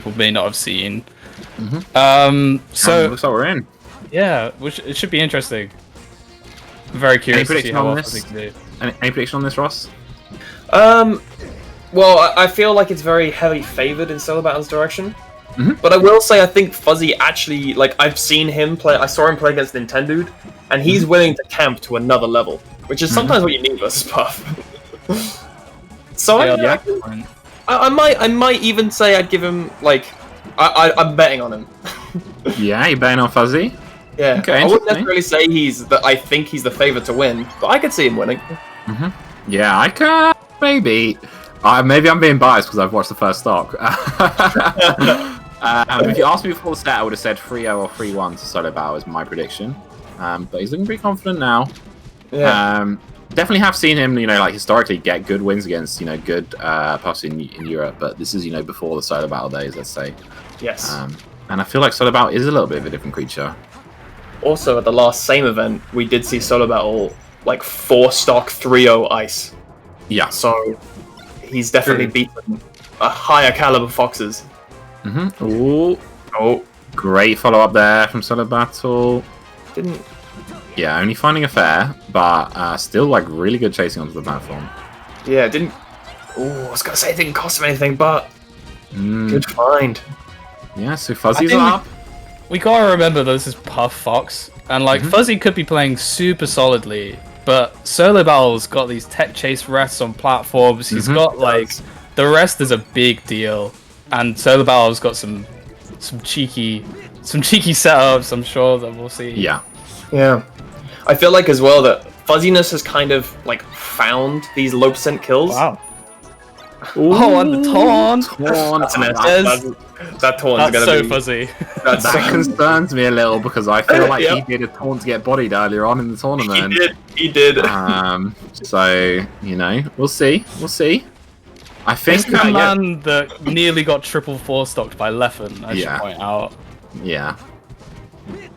people may not have seen. So looks like we're in. Yeah, it should be interesting. I'm very curious to see how on well this? Fuzzy can do. Any prediction on this, Ross? Well, I feel like it's very heavily favored in Solobattle's direction. But I will say I think Fuzzy actually, like, I've seen him play, I saw him play against Nintendude, and he's willing to camp to another level, which is sometimes what you need versus Puff. So I might even say I'd give him, like, I'm betting on him. Yeah, you're betting on Fuzzy? Yeah, okay, I wouldn't necessarily say I think he's the favourite to win, but I could see him winning. Yeah, I could, maybe. Maybe I'm being biased because I've watched the first stock. If you asked me before the set, I would have said 3-0 or 3-1 to Solobattle is my prediction. But he's looking pretty confident now. Yeah. Definitely have seen him, like historically get good wins against, good puffs in Europe. But this is, before the Solobattle days, let's say. Yes. And I feel like Solobattle is a little bit of a different creature. Also, at the last same event, we did see Solobattle like 4-stock 3-0 ice. Yeah. So he's definitely beaten a higher caliber foxes. Ooh. Oh, great follow up there from Solobattle. Didn't. Yeah, only finding a fair, but still like really good chasing onto the platform. Yeah, it didn't. Oh, I was gonna say it didn't cost him anything, but good find. Yeah, so Fuzzy's up. We gotta remember this is Puff Fox, and like Fuzzy could be playing super solidly, but Solobattle's got these tech chase rests on platforms. He's got like the rest is a big deal, and Solobattle's got some cheeky setups. I'm sure that we'll see. Yeah. I feel like as well that Fuzzyness has kind of like found these low percent kills. Wow. Oh, and the taunt! That taunt's gonna so be fuzzy. That concerns me a little because I feel like he did a taunt to get bodied earlier on in the tournament. He did. So we'll see. I think the man that nearly got triple 4-stocked by Leffen, I should point out. Yeah.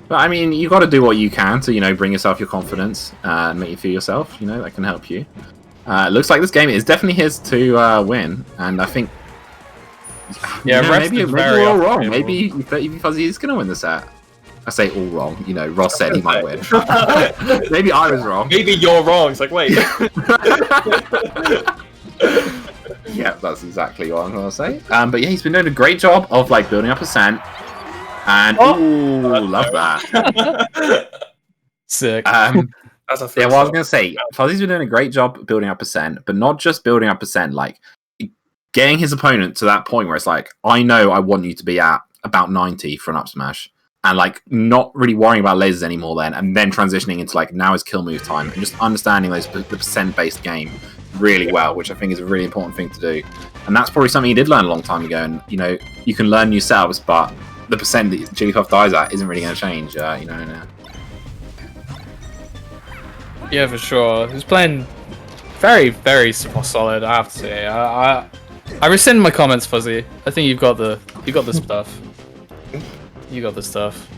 But I mean, you got to do what you can to bring yourself your confidence and make you feel yourself. That can help you. It looks like this game is definitely his to win, and I think. Maybe we're all wrong. Maybe Fuzzy is going to win the set. I say all wrong. Ross said he might win. Maybe I was wrong. Maybe you're wrong. It's like, wait. Yeah, that's exactly what I'm going to say. But yeah, he's been doing a great job of like building up percent. And love that. Sick. That's a what I was going to say. Fuzzy's been doing a great job building up percent, but not just building up percent, like getting his opponent to that point where it's like, I know I want you to be at about 90 for an up smash, and like not really worrying about lasers anymore then, and then transitioning into like now is kill move time, and just understanding the percent based game really well, which I think is a really important thing to do. And that's probably something he did learn a long time ago, and you can learn new setups, but the percent that Jigglypuff dies at isn't really going to change, Yeah, for sure. He's playing very, very solid, I have to say. I rescind my comments, Fuzzy. I think you got the stuff. You got the stuff.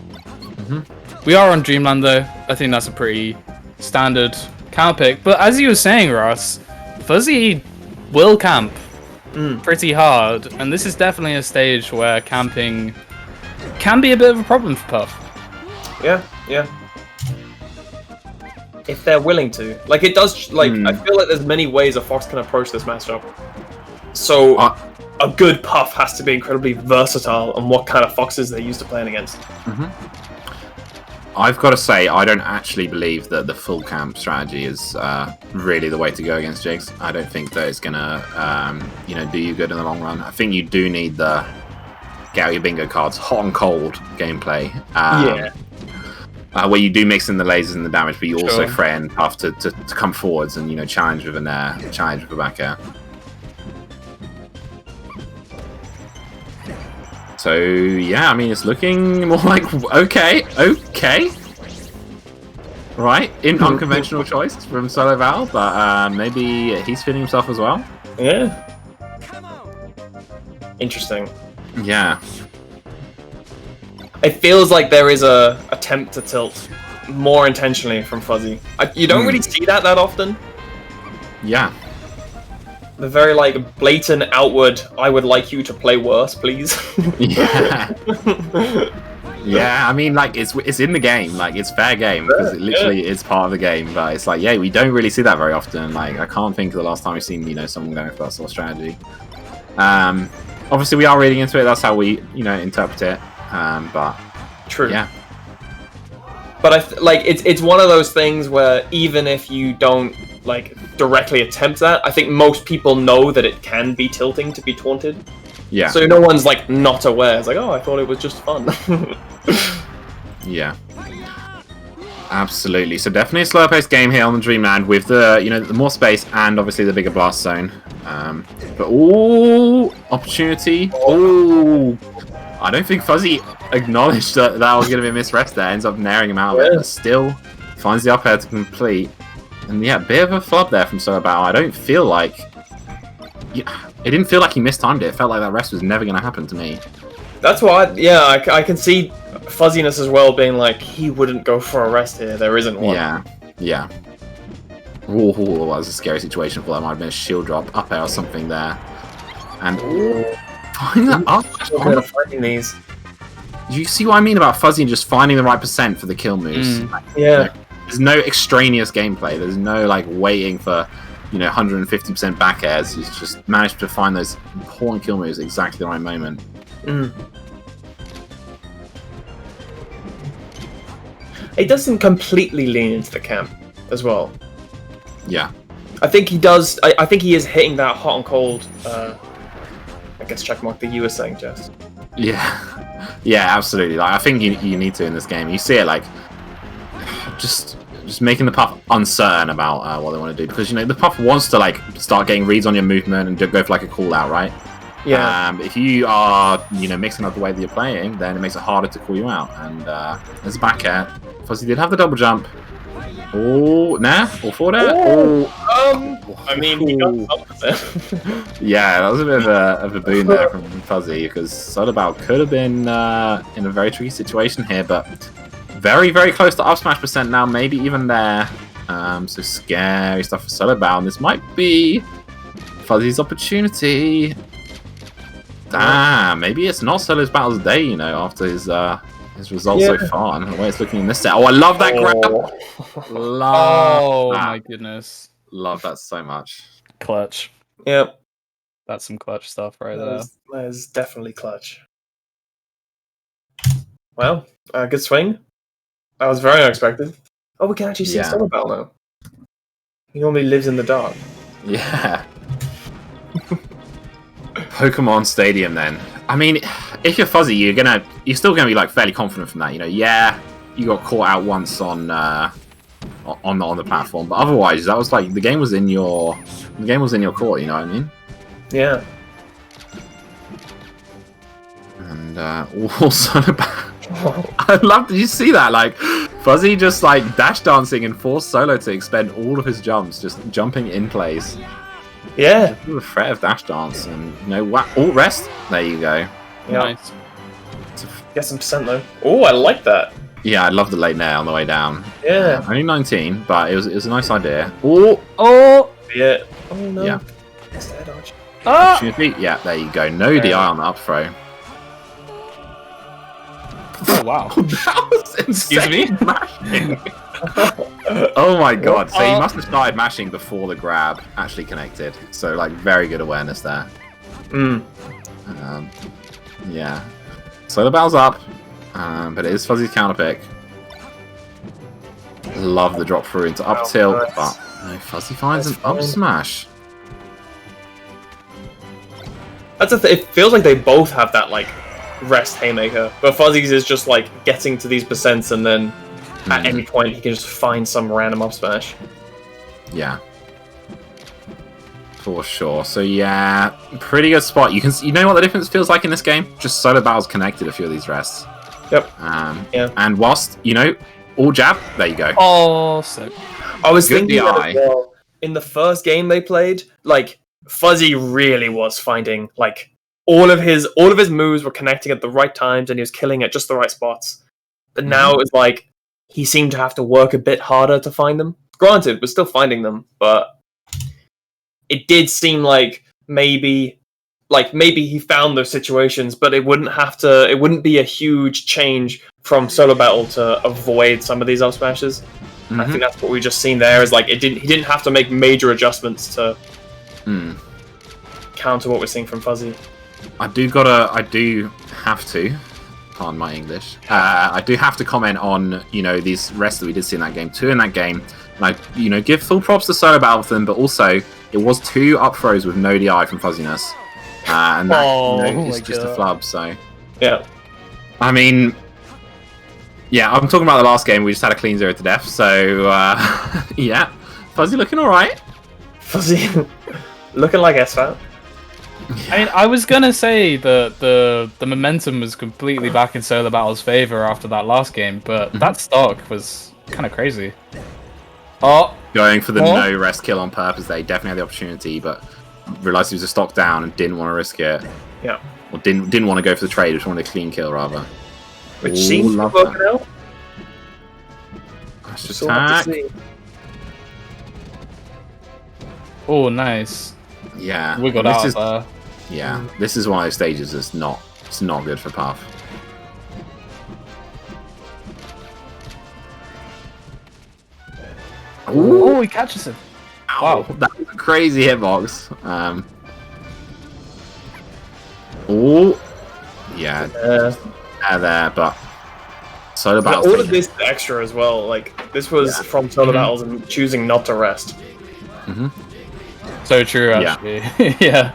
We are on Dreamland though. I think that's a pretty standard camp pick. But as you were saying, Ross, Fuzzy will camp pretty hard, and this is definitely a stage where camping can be a bit of a problem for Puff. Yeah. If they're willing to. Like, it does, like, I feel like there's many ways a Fox can approach this matchup. So, a good Puff has to be incredibly versatile on what kind of Foxes they're used to playing against. I've got to say, I don't actually believe that the full camp strategy is really the way to go against Jigs. I don't think that it's going to, do you good in the long run. I think you do need the get out your bingo cards, hot and cold gameplay. Where you do mix in the lasers and the damage, but you also threaten Puff to come forwards and challenge with an air, challenge with a back air. So yeah, I mean it's looking more like okay, right? In unconventional choice from Solobattle, but maybe he's feeling himself as well. Yeah. Interesting. Yeah. It feels like there is a attempt to tilt more intentionally from Fuzzy. You don't really see that often. Yeah. the very like blatant outward. I would like you to play worse, please. Yeah. Yeah, I mean, like, it's in the game. Like, it's fair game, because it literally is part of the game. But it's like, yeah, we don't really see that very often. Like, I can't think of the last time we've seen, someone going for that sort of strategy. Obviously, we are reading into it. That's how we, interpret it. But True. yeah. But it's one of those things where even if you don't like directly attempt that, I think most people know that it can be tilting to be taunted. Yeah. So no one's like not aware. It's like, oh, I thought it was just fun. Yeah. Absolutely. So definitely a slower paced game here on the Dreamland with the the more space and obviously the bigger blast zone. But opportunity. Oh, I don't think Fuzzy acknowledged that was going to be a missed rest there. Ends up naring him out of it, but still finds the up air to complete. And yeah, bit of a flub there from Solobattle. I don't feel like it didn't feel like he mistimed it. It felt like that rest was never going to happen to me. That's why, I can see Fuzzyness as well being like, he wouldn't go for a rest here. There isn't one. Yeah. Ooh, that was a scary situation for that. Might have been a shield drop, up air or something there. And finding that up. Finding these. You see what I mean about Fuzzy and just finding the right percent for the kill moves? Yeah. There's no extraneous gameplay. There's no like waiting for 150% back airs. He's just managed to find those important kill moves at exactly the right moment. It doesn't completely lean into the camp as well. Yeah. I think he does. I think he is hitting that hot and cold. I guess checkmark that you were saying, Jess. Yeah. Yeah, absolutely. Like, I think you need to in this game. You see it like just making the puff uncertain about what they want to do, because the puff wants to like start getting reads on your movement and go for like a call out, right? Yeah. If you are mixing up the way that you're playing, then it makes it harder to call you out. And there's a back air. Fuzzy did have the double jump. Oh, nah, all for that. I mean, he got something. Yeah, that was a bit of a boon there from Fuzzy, because Solobattle could have been in a very tricky situation here, but very, very close to up smash percent now, maybe even there. So scary stuff for Solobattle, and this might be Fuzzy's opportunity. Damn, maybe it's not Solobattle's day, after his results so far, and the way it's looking in this set. Oh, I love that grab! Love that. My goodness. Love that so much. Clutch. Yep. That's some clutch stuff right there. That is definitely clutch. Well, good swing. That was very unexpected. Oh, we can actually see Solobattle now. He normally lives in the dark. Yeah. Pokemon Stadium then. I mean, if you're Fuzzy, you're still gonna be like fairly confident from that. Yeah, you got caught out once on the platform, but otherwise, that was like the game was in your court. You know what I mean? Yeah. And also, I love. Did you see that? Like Fuzzy just like dash dancing and forced Solo to expend all of his jumps, just jumping in place. Yeah. The threat of dash dance and all rest. There you go. Yeah. Nice. Get some percent though. Oh, I like that. Yeah, I love the late nair on the way down. Yeah. Only 19, but it was a nice idea. Oh. Yeah. Oh no. Yeah. That's that dodge. Opportunity. Yeah, there you go. No DI on the up throw. Oh wow. That was insane. Excuse me? Oh my god. So he must have started mashing before the grab actually connected. So like very good awareness there. Yeah. So the bell's up. But it is Fuzzy's counter pick. Love the drop through into up tilt, nice. but no, Fuzzy finds an up smash. That's the thing. It feels like they both have that like rest haymaker, but Fuzzy's is just like getting to these percents and then at any point he can just find some random up smash. Yeah. For sure. So yeah, pretty good spot. You know what the difference feels like in this game? Just Solobattle's connected a few of these rests. Yep. Yeah. And whilst all jab, there you go. Oh, sick. I was Good thinking that DI. as well. In the first game they played, like Fuzzy really was finding like all of his moves were connecting at the right times and he was killing at just the right spots. But now it's like he seemed to have to work a bit harder to find them. Granted, we're still finding them, but it did seem like maybe he found those situations, but it wouldn't be a huge change from solo battle to avoid some of these up smashes. Mm-hmm. I think that's what we just seen there. Is like he didn't have to make major adjustments to counter what we're seeing from Fuzzy. I do have to, pardon my English, I do have to comment on, these rests that we did see in that game, 2 in that game, and I, give full props to Solo Battle for them, but also, it was 2 up throws with no DI from Fuzzyness, and that is just a flub, so... Yeah. I mean... Yeah, I'm talking about the last game, we just had a clean 0 to death, so, yeah. Fuzzy looking alright. Fuzzy looking like SFAT. I mean, I was gonna say the momentum was completely back in Solo Battle's favor after that last game, but that stock was kind of crazy. Oh, going for the no rest kill on purpose. They definitely had the opportunity, but realized he was a stock down and didn't want to risk it. Yeah, or didn't want to go for the trade, just wanted a clean kill rather. Which seems to have worked out. Just attack. Oh, nice. Yeah, we got out there. Yeah, this is one of those stages that's not good for Puff. Oh, he catches him. Wow, that was a crazy hitbox. Oh, yeah, there, but Solo Battles. All of this extra as well. Like this was from Solo Battles and choosing not to rest. So true, actually. Yeah.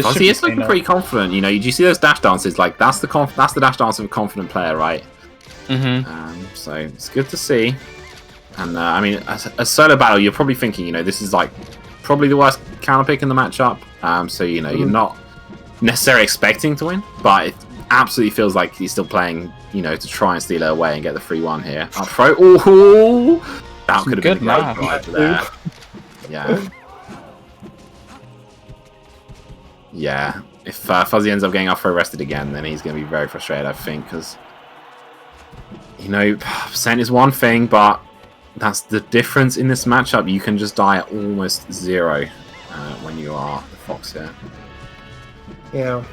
Fuzzy is looking pretty confident. Do you see those dash dances? Like that's the dash dance of a confident player, right? So it's good to see. And I mean, as Solo Battle, you're probably thinking, this is like probably the worst counter pick in the matchup. So you're not necessarily expecting to win, but it absolutely feels like he's still playing, to try and steal it away and get the 3-1 here. Up throw. Oh, that could have been a great drive there. Yeah. Yeah. If Fuzzy ends up getting up throw rested again, then he's going to be very frustrated, I think, because percent is one thing, but that's the difference in this matchup. You can just die at almost 0 when you are the Fox here. Yeah.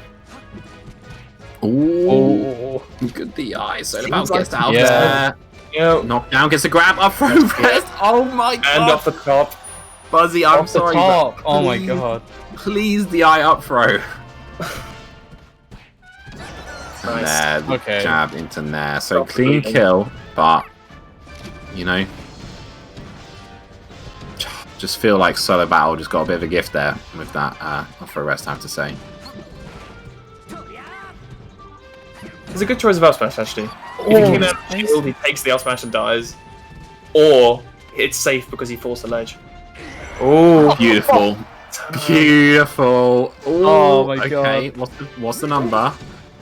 Ooh, good DI. So about gets out there. Yeah. Knockdown, gets a grab, up throw rest. Oh my god. And off the top. Fuzzy, I'm sorry. But oh my god. Please DI up throw. Nice. And there, jab into there. So clean kill, but just feel like Solo Battle just got a bit of a gift there with that off throw rest, I have to say. It's a good choice of up smash actually. If he came out of the shield, he takes the up smash and dies, or it's safe because he forced the ledge. Oh, beautiful, beautiful. Oh my god. Okay, what's the number?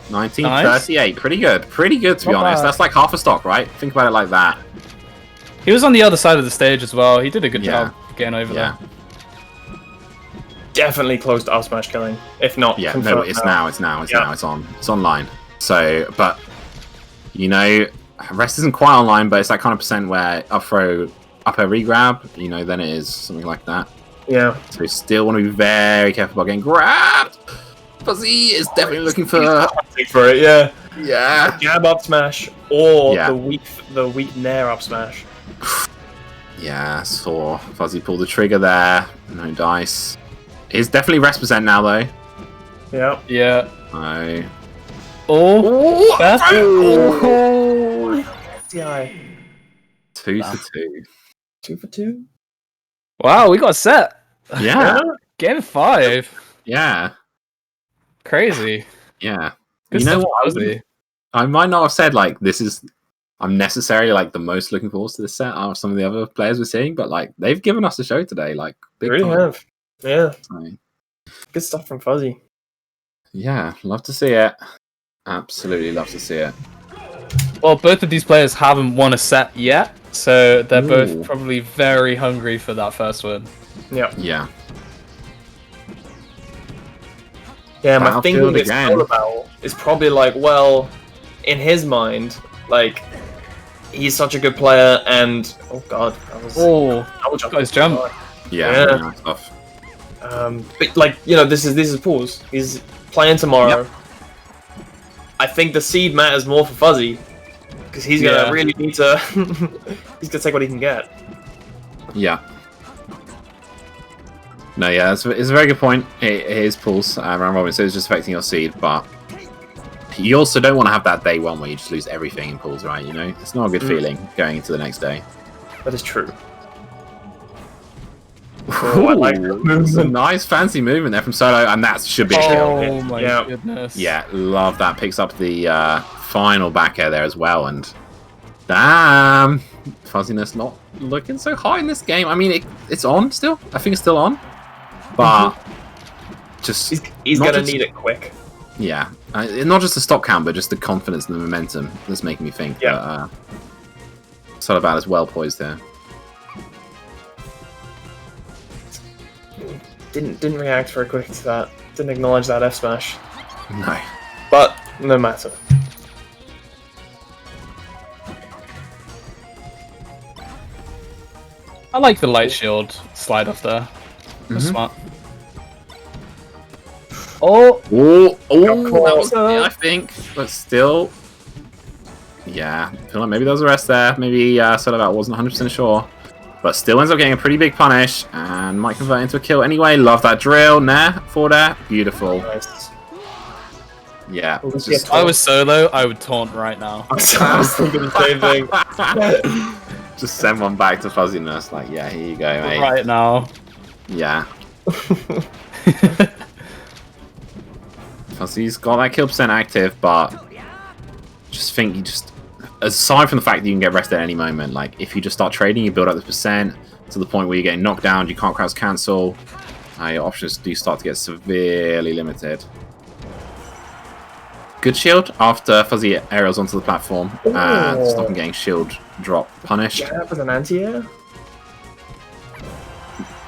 1938. Nice. Pretty good to be honest. That's like half a stock, right? Think about it like that. He was on the other side of the stage as well. He did a good job getting over there. Definitely close to up smash killing. If not, no, it's now. It's online. So, but rest isn't quite online, but it's that kind of percent where up throw, up air regrab, then it is something like that. Yeah. So we still want to be very careful about getting grabbed. Fuzzy is definitely looking for it. Yeah. Jab up smash or the weak nair up smash. Yeah, saw Fuzzy pull the trigger there. No dice. It's definitely rest percent now though. Yeah. Yeah. No. Oh, that's 2 for 2. 2 for 2. Wow, we got set. Yeah. Game 5. Yeah. Crazy. Yeah. Good you know what? I might not have said like I'm necessarily like the most looking forward to this set out of some of the other players we're seeing, but like they've given us a show today, like big really time. Have. Yeah. So, good stuff from Fuzzy. Yeah, love to see it. Absolutely love to see it. Well, both of these players haven't won a set yet, so they're both probably very hungry for that first one. Yeah. Yeah. Yeah, my thinking with Solo Battle is probably like, well, in his mind, like, he's such a good player, and oh god, that was got his jump. Yeah, nice stuff. But like this is pause. He's playing tomorrow. Yep. I think the seed matters more for Fuzzy because he's gonna really need to. He's gonna take what he can get. Yeah. No, yeah, it's a very good point. It is pulse round robin, so it's just affecting your seed, but you also don't want to have that day one where you just lose everything in pools, right? It's not a good feeling going into the next day. That is true. Oh, I like that movement. It's a nice fancy movement there from Solo, and that should be a kill. Oh my goodness. Yeah, love that. Picks up the final back air there as well, and damn, Fuzziness not looking so high in this game. I mean, it's on still. I think it's still on, but just he's gonna need it quick. Yeah, not just the stock count, but just the confidence and the momentum that's making me think that Solobattle is well poised here. Didn't react very quick to that. Didn't acknowledge that F smash. No. But no matter. I like the light shield slide off there. That's smart. Oh, that was it, I think, but still. Yeah, I feel like maybe there was a rest there. Maybe Solobattle wasn't 100% sure. But still ends up getting a pretty big punish and might convert into a kill anyway. Love that drill. Forward air. Beautiful. Nice. Yeah. If I was Solo, I would taunt right now. I was thinking the same thing. Just send one back to Fuzzyness. Like, yeah, here you go, mate. Right now. Yeah. Fuzzy's got that kill percent active, but just think you just... Aside from the fact that you can get rested at any moment, like if you just start trading, you build up the percent to the point where you're getting knocked down, you can't cross cancel, your options do start to get severely limited. Good shield after Fuzzy aerials onto the platform, stop him getting shield drop punished. Yeah, with an anti-air.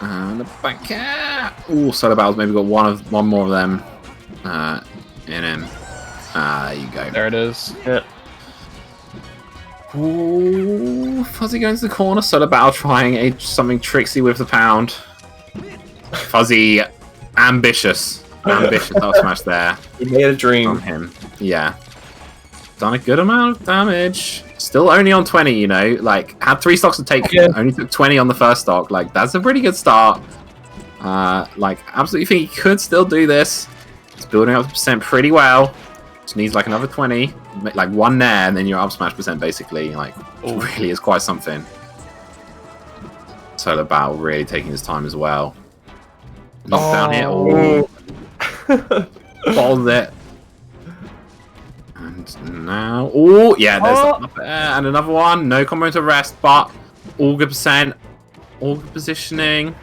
And the back air. Ooh, Solobattle's maybe got one more of them in him. There you go. There it is. Yeah. Ooh, Fuzzy going to the corner. Solobattle trying something tricksy with the pound. Fuzzy, ambitious up smash there. He made a dream from him. Yeah, done a good amount of damage. Still only on 20. Like had 3 stocks to take. Only took 20 on the first stock. Like that's a pretty good start. Like absolutely think he could still do this. It's building up the percent pretty well. Just needs like another 20, like one nair, and then you're up smash percent basically. Like, it really is quite something. Solobattle really taking his time as well. Knockdown here. Oh, bottles it. And now, yeah, there's up air and another one. No combo into rest, but all good percent, all good positioning.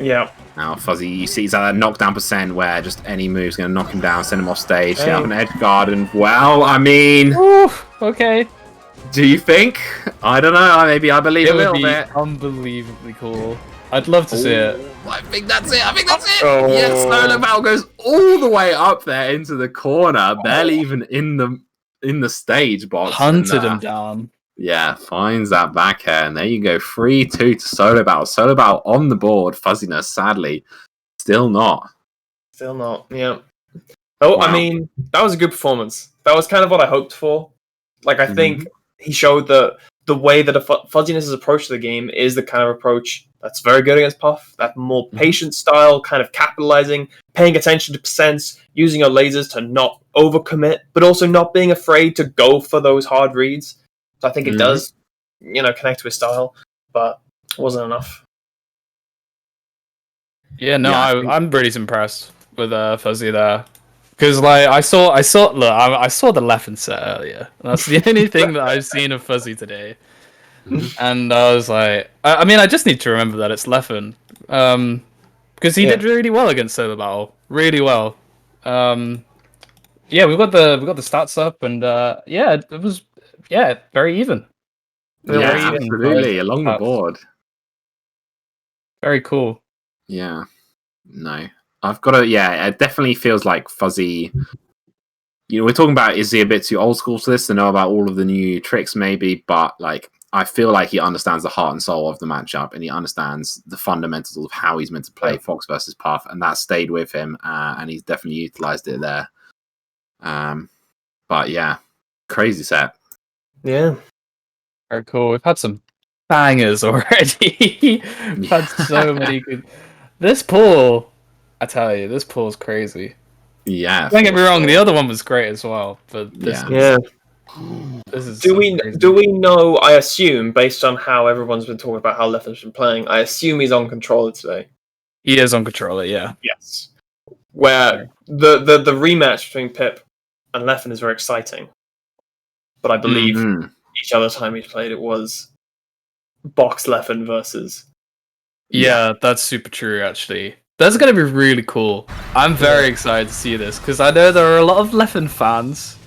Yeah. Now Fuzzy, you see he's at that knockdown percent where just any move's going to knock him down, send him off stage, get up an edge guard, and well, I mean... Okay. Do you think? I don't know, maybe I believe a little bit. Unbelievably cool. I'd love to see it. I think that's it, Yes, Solobattle goes all the way up there into the corner, barely even in the stage box. Hunted him down. Yeah, finds that back air, and there you go, 3-2 to Solobattle. Solobattle on the board. Fuzzyness, sadly, still not. Still not. Yeah. Oh, wow. I mean, that was a good performance. That was kind of what I hoped for. Like, I think he showed that the way that Fuzzyness's approach to the game is the kind of approach that's very good against Puff. That more patient style, kind of capitalizing, paying attention to percents, using your lasers to not overcommit, but also not being afraid to go for those hard reads. So I think it does, connect to his style, but it wasn't enough. Yeah, no, I'm pretty impressed with Fuzzy there, because like I saw the Leffen set earlier. And that's the only thing that I've seen of Fuzzy today, and I was like, I mean, I just need to remember that it's Leffen, because he did really well against Solobattle, really well. Yeah, we got the stats up, and it was. Yeah, very even. Yeah, absolutely, along the board. Very cool. Yeah. No. I've got to, it definitely feels like Fuzzy... we're talking about, is he a bit too old school for this to know about all of the new tricks, maybe, but, like, I feel like he understands the heart and soul of the matchup, and he understands the fundamentals of how he's meant to play Fox versus Puff, and that stayed with him, and he's definitely utilized it there. But yeah, crazy set. Yeah. Very cool. We've had some bangers already. We've had so many good. This pool, I tell you, this pool's crazy. Yeah. Don't get me wrong, the other one was great as well, but this this is Do crazy. we know, I assume, based on how everyone's been talking about how Leffen's been playing, I assume he's on controller today. He is on controller, yeah. Yes. Where the rematch between Pip and Leffen is very exciting. But I believe each other time he's played it was Box Leffen versus. Yeah, that's super true, actually. That's going to be really cool. I'm very excited to see this, because I know there are a lot of Leffen fans.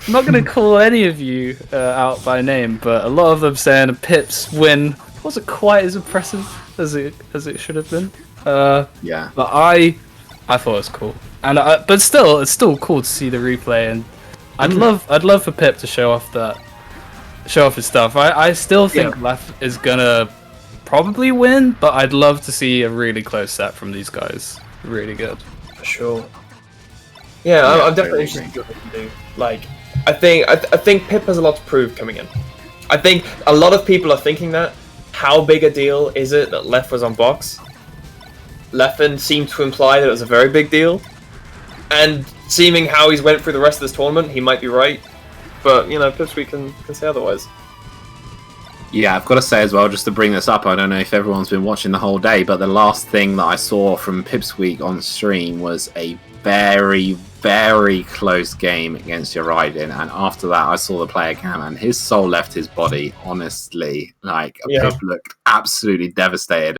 I'm not going to call any of you out by name, but a lot of them saying Pip's win wasn't quite as impressive as it should have been. Yeah. But I thought it was cool. And but still, it's still cool to see the replay, and I'd love for Pip to show off his stuff. I still think Leff is gonna probably win, but I'd love to see a really close set from these guys. Really good. For sure. Yeah, I'm definitely interested in what they can do. Like, I think Pip has a lot to prove coming in. I think a lot of people are thinking that. How big a deal is it that Leff was on box? Leffen seemed to imply that it was a very big deal. And seeming how he's went through the rest of this tournament, he might be right. But, you know, Pipsqueak can say otherwise. Yeah, I've got to say as well, just to bring this up, I don't know if everyone's been watching the whole day, but the last thing that I saw from Pipsqueak on stream was a very, very close game against Uraiden, and after that I saw the player cam, and his soul left his body, honestly. Like, Pip looked absolutely devastated.